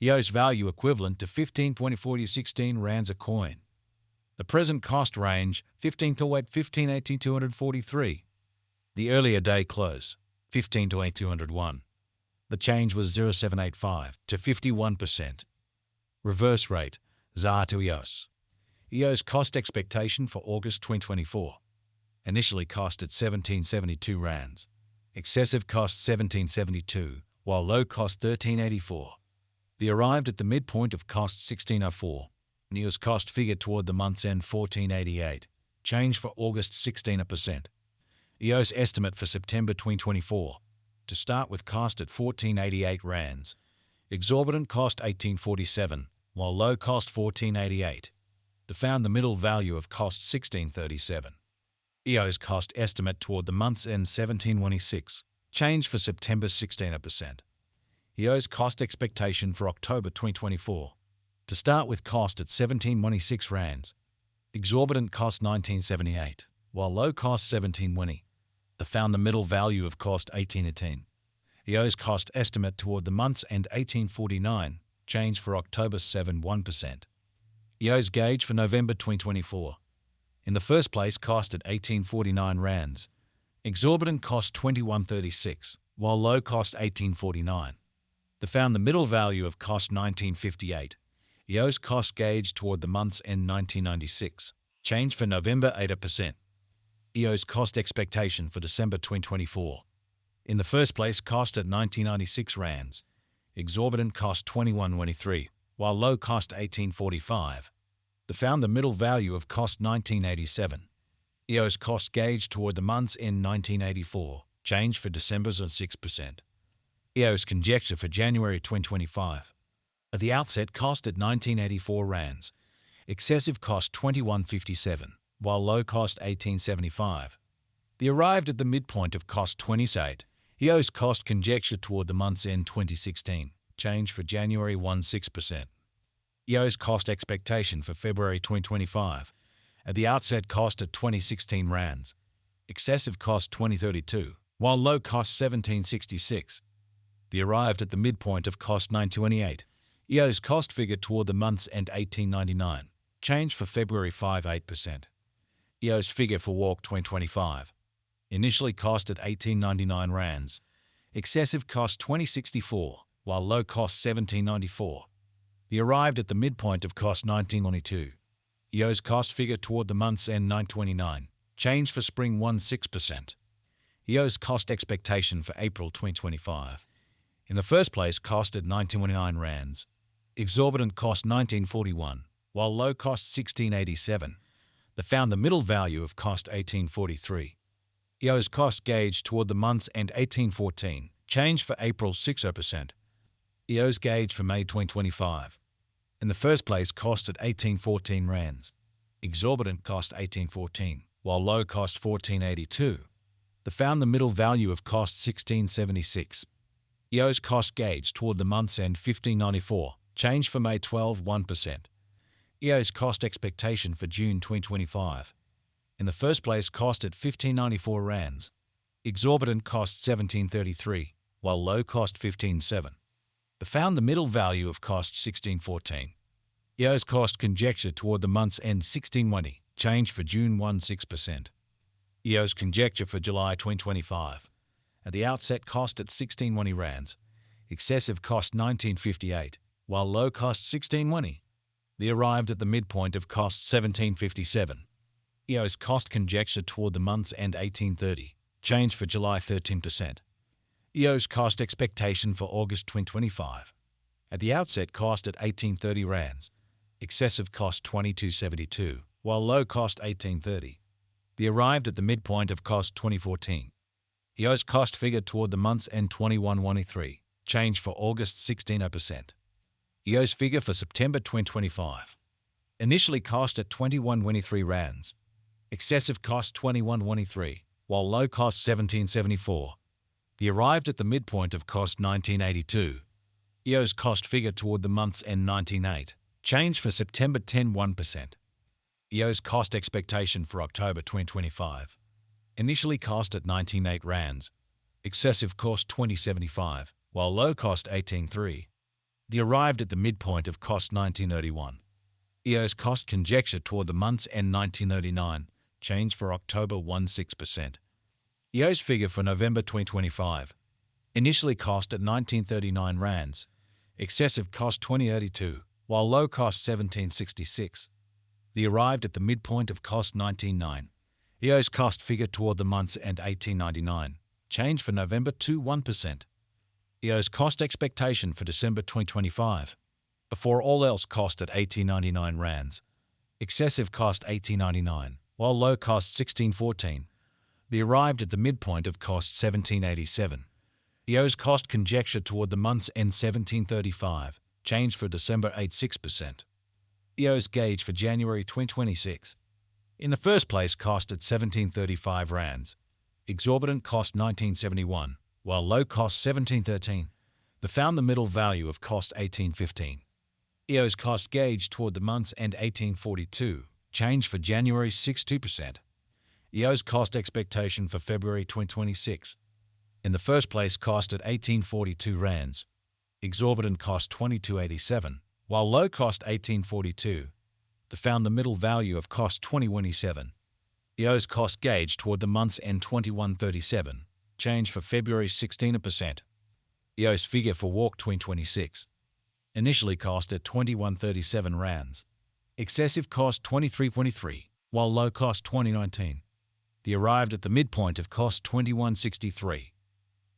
EOS value equivalent to 15.40 16 rands a coin. The present cost range 15 to 8, 15 18 243. The earlier day close 15 to 8 201. The change was 0.785 to 51%. Reverse rate ZAR to EOS. EOS cost expectation for August 2024. Initially cost at 1772 rands. Excessive cost 1772, while low cost 1384. The arrived at the midpoint of cost 1604. EOS cost figure toward the month's end 1488. Change for August 16%. EOS estimate for September 2024. To start with cost at 1488 rands. Exorbitant cost 1847, while low cost 1488. The found the middle value of cost 1637. EOS cost estimate toward the month's end 1726. Change for September 16%. EOS cost expectation for October 2024. To start with cost at 1726 rands. Exorbitant cost 1978, while low cost 1720. The found the middle value of cost 1818. EOS cost estimate toward the month's end 1849. Change for October 71%. EOS gauge for November 2024. In the first place cost at 1849 rands. Exorbitant cost 2136, while low cost 1849. The found the middle value of cost 1958. EOS cost gauge toward the month's end 1996. Change for November 8%. EOS cost expectation for December 2024. In the first place cost at 1996 rands. Exorbitant cost 2123, while low cost 1845. The found the middle value of cost 1987. EOS cost gauge toward the month's end 1984. Change for December's on 6%. EOS conjecture for January 2025. At the outset cost at 1984 rands. Excessive cost 2157, while low cost 1875. The arrived at the midpoint of cost 28. EOS cost conjecture toward the month's end 2016. Change for January 16%. EOS cost expectation for February 2025. At the outset cost at 2016 rands. Excessive cost 2032, while low cost 1766. The arrived at the midpoint of cost 928. EOS cost figure toward the month's end 1899. Change for February 58%. EOS figure for walk 2025. Initially cost at 1899 rands. Excessive cost 2064, while low cost 1794. The arrived at the midpoint of cost 1922. EOS cost figure toward the month's end 929. Change for spring 16%. EOS cost expectation for April 2025. In the first place cost at 1929 rands. Exorbitant cost 1941, while low cost 1687. The found the middle value of cost 1843. EOS cost gauge toward the month's end 1814. Change for April 60%. EOS gauge for May 2025. In the first place cost at 1814 rands. Exorbitant cost 1814, while low cost 1482. The found the middle value of cost 1676. EOS cost gauge toward the month's end 1594. Change for May 12 1%. EOS cost expectation for June 2025. In the first place cost at 1594 rands. Exorbitant cost 1733, while low cost 157. The found the middle value of cost 1614. EOS cost conjecture toward the month's end 1620. Change for June 16%. EOS conjecture for July 2025. At the outset cost at 1620 rands. Excessive cost 1958, while low cost 1620. The arrived at the midpoint of cost 1757. EOS cost conjecture toward the month's end 1830. Change for July 13%. EOS cost expectation for August 2025. At the outset cost at 1830 rands. Excessive cost 2272, while low cost 1830. The arrived at the midpoint of cost 2014. EOS cost figure toward the month's end 2113. Change for August 16%. EOS figure for September 2025. Initially cost at 2123 rands. Excessive cost 2123, while low cost 1774. The arrived at the midpoint of cost 1982. EOS cost figure toward the month's end 198. Change for September 1%. EOS cost expectation for October 2025. Initially cost at 198 rands. Excessive cost 2075, while low cost 183. The arrived at the midpoint of cost 1931. EOS cost conjecture toward the month's end 1939, change for October 16%. EOS figure for November 2025. Initially cost at 1939 rands, excessive cost 2082, while low cost 1766. The arrived at the midpoint of cost 199. EOS cost figure toward the month's end 1899, change for November 1%. EOS cost expectation for December 2025. Before all else cost at 1899 rands, excessive cost 1899, while low cost 1614. The arrived at the midpoint of cost 1787. EOS cost conjecture toward the month's end 1735, change for December 86%. EOS gauge for January 2026. In the first place cost at 1735 rands, exorbitant cost 1971, while low cost 1713. The found the middle value of cost 1815. EOS cost gauge toward the month's end 1842, change for January 62%. EOS cost expectation for February 2026. In the first place cost at 1842 rands, exorbitant cost 2287, while low cost 1842. The found the middle value of cost 2187. EOS cost gauge toward the month's end 2137, change for February 16%. EOS figure for walk 2026. Initially cost at 2137 rands, excessive cost 2323, while low cost 2019. The arrived at the midpoint of cost 2163.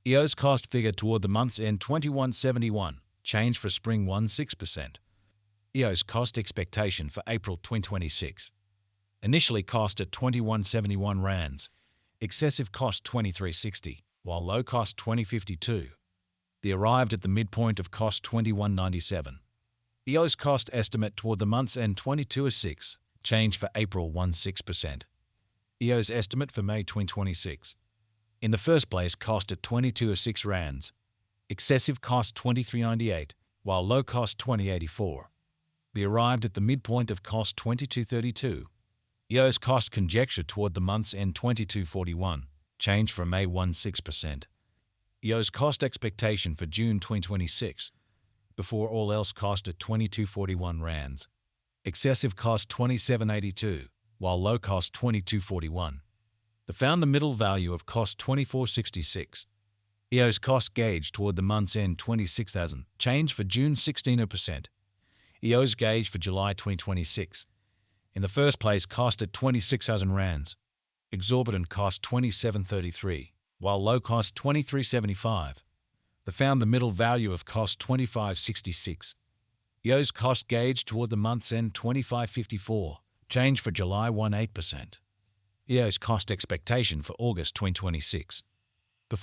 EOS cost figure toward the month's end 2171, change for spring 16%. EOS cost expectation for April 2026. Initially cost at 2171 rands, excessive cost 2360, while low cost 2052. The arrived at the midpoint of cost 2197. EOS cost estimate toward the month's end 2206, change for April 16%. EOS estimate for May 2026. In the first place cost at 2206 rands, excessive cost 2398, while low cost 2084. The arrived at the midpoint of cost 2232. EOS cost conjecture toward the month's end 2241, change for May 16%. EOS cost expectation for June 2026. Before all else cost at 2241 rands, excessive cost 2782, while low cost 2241. The found the middle value of cost 2466. EOS cost gauge toward the month's end 26,000, change for June 16%. EOS gauge for July 2026. In the first place cost at 26,000 rands, exorbitant cost 2733, while low cost 2375. The found the middle value of cost 2566. EOS cost gauge toward the month's end 2554, change for July 18%. EOS cost expectation for August 2026.